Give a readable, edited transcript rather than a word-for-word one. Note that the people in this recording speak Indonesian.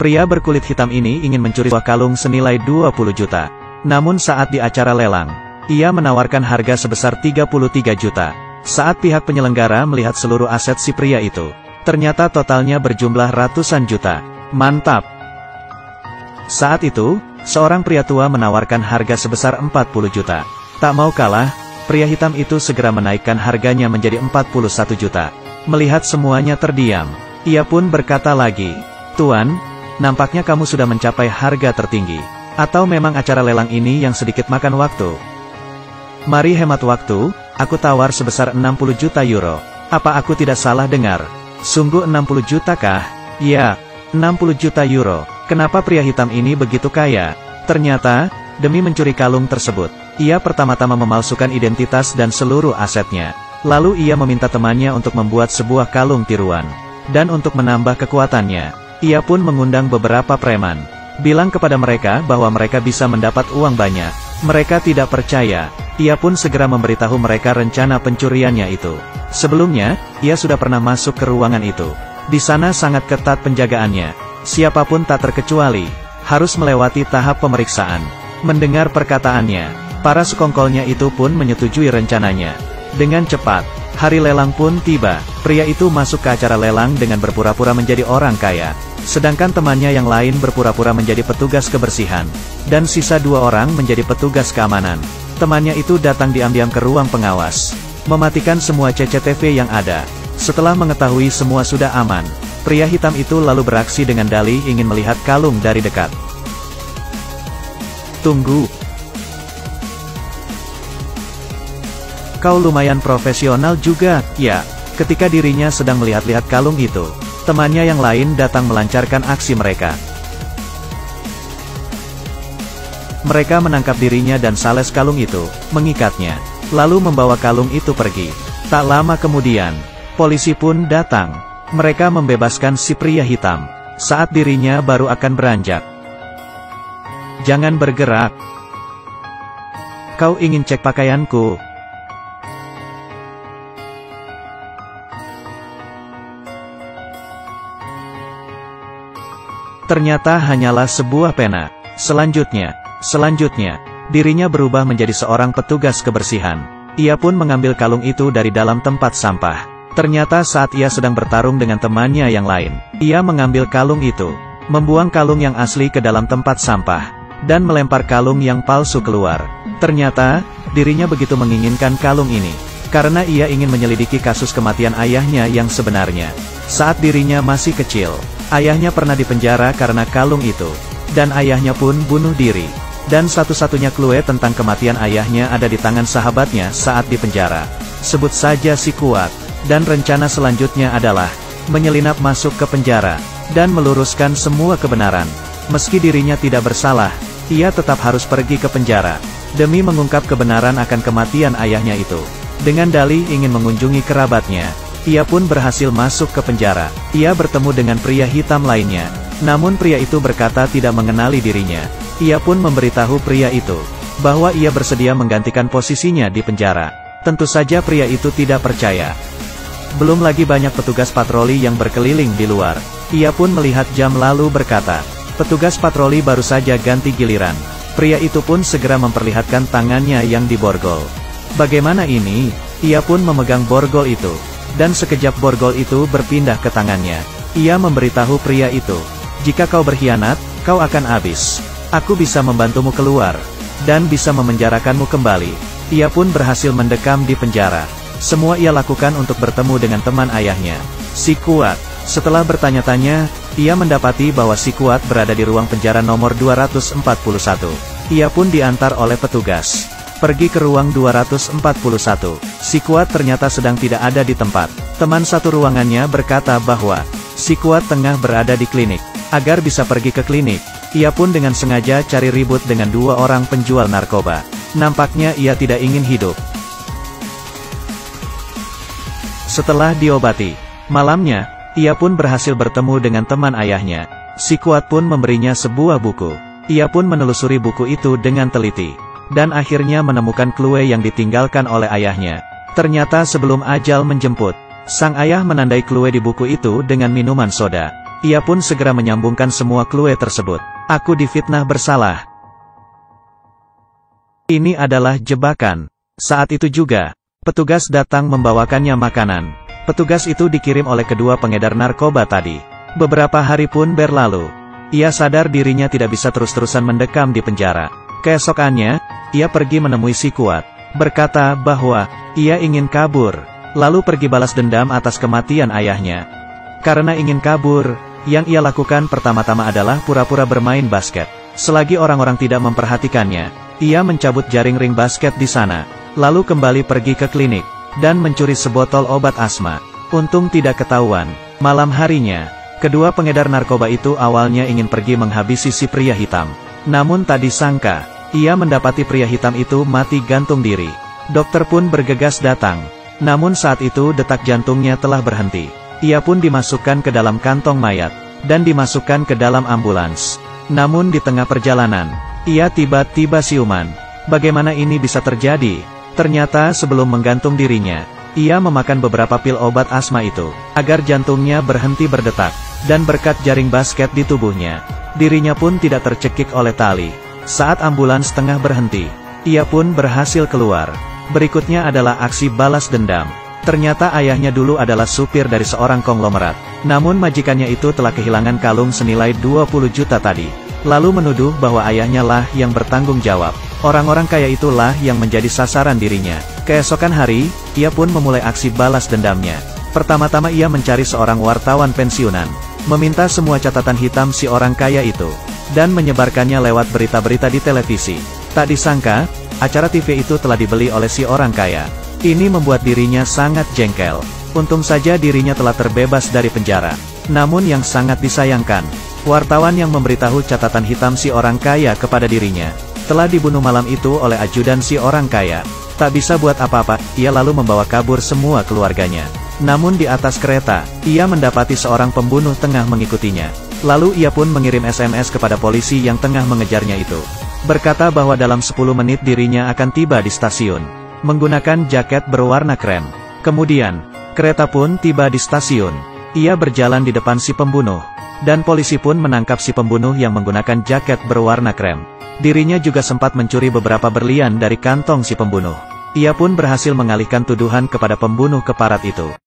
Pria berkulit hitam ini ingin mencuri sebuah kalung senilai 20 juta. Namun saat di acara lelang, ia menawarkan harga sebesar 33 juta. Saat pihak penyelenggara melihat seluruh aset si pria itu, ternyata totalnya berjumlah ratusan juta. Mantap! Saat itu, seorang pria tua menawarkan harga sebesar 40 juta. Tak mau kalah, pria hitam itu segera menaikkan harganya menjadi 41 juta. Melihat semuanya terdiam, ia pun berkata lagi, "Tuan, nampaknya kamu sudah mencapai harga tertinggi. Atau memang acara lelang ini yang sedikit makan waktu? Mari hemat waktu, aku tawar sebesar 60 juta euro. Apa aku tidak salah dengar? Sungguh 60 juta kah? Ya, 60 juta euro. Kenapa pria hitam ini begitu kaya? Ternyata, demi mencuri kalung tersebut, ia pertama-tama memalsukan identitas dan seluruh asetnya. Lalu ia meminta temannya untuk membuat sebuah kalung tiruan. Dan untuk menambah kekuatannya, ia pun mengundang beberapa preman. Bilang kepada mereka bahwa mereka bisa mendapat uang banyak. Mereka tidak percaya. Ia pun segera memberitahu mereka rencana pencuriannya itu. Sebelumnya, ia sudah pernah masuk ke ruangan itu. Di sana sangat ketat penjagaannya. Siapapun tak terkecuali, harus melewati tahap pemeriksaan. Mendengar perkataannya, para sekongkolnya itu pun menyetujui rencananya. Dengan cepat, hari lelang pun tiba. Pria itu masuk ke acara lelang dengan berpura-pura menjadi orang kaya. Sedangkan temannya yang lain berpura-pura menjadi petugas kebersihan. Dan sisa 2 orang menjadi petugas keamanan. Temannya itu datang diam-diam ke ruang pengawas, mematikan semua CCTV yang ada. Setelah mengetahui semua sudah aman, pria hitam itu lalu beraksi dengan dalih ingin melihat kalung dari dekat. Tunggu. Kau lumayan profesional juga, ya. Ketika dirinya sedang melihat-lihat kalung itu, temannya yang lain datang melancarkan aksi mereka. Mereka menangkap dirinya dan sales kalung itu, mengikatnya, lalu membawa kalung itu pergi. Tak lama kemudian, polisi pun datang. Mereka membebaskan si pria hitam, saat dirinya baru akan beranjak. Jangan bergerak. Kau ingin cek pakaianku? Ternyata hanyalah sebuah pena. Selanjutnya, dirinya berubah menjadi seorang petugas kebersihan. Ia pun mengambil kalung itu dari dalam tempat sampah. Ternyata saat ia sedang bertarung dengan temannya yang lain, ia mengambil kalung itu, membuang kalung yang asli ke dalam tempat sampah, dan melempar kalung yang palsu keluar. Ternyata, dirinya begitu menginginkan kalung ini, karena ia ingin menyelidiki kasus kematian ayahnya yang sebenarnya. Saat dirinya masih kecil, ayahnya pernah dipenjara karena kalung itu, dan ayahnya pun bunuh diri. Dan satu-satunya clue tentang kematian ayahnya ada di tangan sahabatnya saat dipenjara. Sebut saja si Kuat. Dan rencana selanjutnya adalah menyelinap masuk ke penjara, dan meluruskan semua kebenaran. Meski dirinya tidak bersalah, ia tetap harus pergi ke penjara, demi mengungkap kebenaran akan kematian ayahnya itu. Dengan dalih ingin mengunjungi kerabatnya, ia pun berhasil masuk ke penjara. Ia bertemu dengan pria hitam lainnya, namun pria itu berkata tidak mengenali dirinya. Ia pun memberitahu pria itu, bahwa ia bersedia menggantikan posisinya di penjara. Tentu saja pria itu tidak percaya. Belum lagi banyak petugas patroli yang berkeliling di luar. Ia pun melihat jam lalu berkata, petugas patroli baru saja ganti giliran. Pria itu pun segera memperlihatkan tangannya yang diborgol. Bagaimana ini? Ia pun memegang borgol itu, dan sekejap borgol itu berpindah ke tangannya. Ia memberitahu pria itu, jika kau berkhianat, kau akan habis. Aku bisa membantumu keluar, dan bisa memenjarakanmu kembali. Ia pun berhasil mendekam di penjara. Semua ia lakukan untuk bertemu dengan teman ayahnya, si Kuat. Setelah bertanya-tanya, ia mendapati bahwa si Kuat berada di ruang penjara nomor 241. Ia pun diantar oleh petugas, pergi ke ruang 241. Si Kuat ternyata sedang tidak ada di tempat. Teman satu ruangannya berkata bahwa si Kuat tengah berada di klinik. Agar bisa pergi ke klinik, ia pun dengan sengaja cari ribut dengan 2 orang penjual narkoba. Nampaknya ia tidak ingin hidup. Setelah diobati, malamnya, ia pun berhasil bertemu dengan teman ayahnya. Si Kuat pun memberinya sebuah buku. Ia pun menelusuri buku itu dengan teliti, dan akhirnya menemukan clue yang ditinggalkan oleh ayahnya. Ternyata sebelum ajal menjemput, sang ayah menandai clue di buku itu dengan minuman soda. Ia pun segera menyambungkan semua clue tersebut. Aku difitnah bersalah. Ini adalah jebakan. Saat itu juga, petugas datang membawakannya makanan. Petugas itu dikirim oleh kedua pengedar narkoba tadi. Beberapa hari pun berlalu. Ia sadar dirinya tidak bisa terus-terusan mendekam di penjara. Keesokannya, ia pergi menemui si Kuat. Berkata bahwa, ia ingin kabur. Lalu pergi balas dendam atas kematian ayahnya. Karena ingin kabur, yang ia lakukan pertama-tama adalah pura-pura bermain basket. Selagi orang-orang tidak memperhatikannya, ia mencabut jaring ring basket di sana. Lalu kembali pergi ke klinik, dan mencuri sebotol obat asma. Untung tidak ketahuan. Malam harinya, kedua pengedar narkoba itu awalnya ingin pergi menghabisi si pria hitam. Namun tak disangka, ia mendapati pria hitam itu mati gantung diri. Dokter pun bergegas datang. Namun saat itu detak jantungnya telah berhenti. Ia pun dimasukkan ke dalam kantong mayat, dan dimasukkan ke dalam ambulans. Namun di tengah perjalanan, ia tiba-tiba siuman. Bagaimana ini bisa terjadi? Ternyata sebelum menggantung dirinya, ia memakan beberapa pil obat asma itu, agar jantungnya berhenti berdetak. Dan berkat jaring basket di tubuhnya, dirinya pun tidak tercekik oleh tali. Saat ambulans tengah berhenti, ia pun berhasil keluar. Berikutnya adalah aksi balas dendam. Ternyata ayahnya dulu adalah supir dari seorang konglomerat. Namun majikannya itu telah kehilangan kalung senilai 20 juta tadi. Lalu menuduh bahwa ayahnya lah yang bertanggung jawab. Orang-orang kaya itulah yang menjadi sasaran dirinya. Keesokan hari, ia pun memulai aksi balas dendamnya. Pertama-tama ia mencari seorang wartawan pensiunan, meminta semua catatan hitam si orang kaya itu, dan menyebarkannya lewat berita-berita di televisi. Tak disangka, acara TV itu telah dibeli oleh si orang kaya. Ini membuat dirinya sangat jengkel. Untung saja dirinya telah terbebas dari penjara. Namun yang sangat disayangkan, wartawan yang memberitahu catatan hitam si orang kaya kepada dirinya, telah dibunuh malam itu oleh ajudan si orang kaya. Tak bisa buat apa-apa, ia lalu membawa kabur semua keluarganya. Namun di atas kereta, ia mendapati seorang pembunuh tengah mengikutinya. Lalu ia pun mengirim SMS kepada polisi yang tengah mengejarnya itu. Berkata bahwa dalam 10 menit dirinya akan tiba di stasiun. Menggunakan jaket berwarna krem. Kemudian, kereta pun tiba di stasiun. Ia berjalan di depan si pembunuh. Dan polisi pun menangkap si pembunuh yang menggunakan jaket berwarna krem. Dirinya juga sempat mencuri beberapa berlian dari kantong si pembunuh. Ia pun berhasil mengalihkan tuduhan kepada pembunuh keparat itu.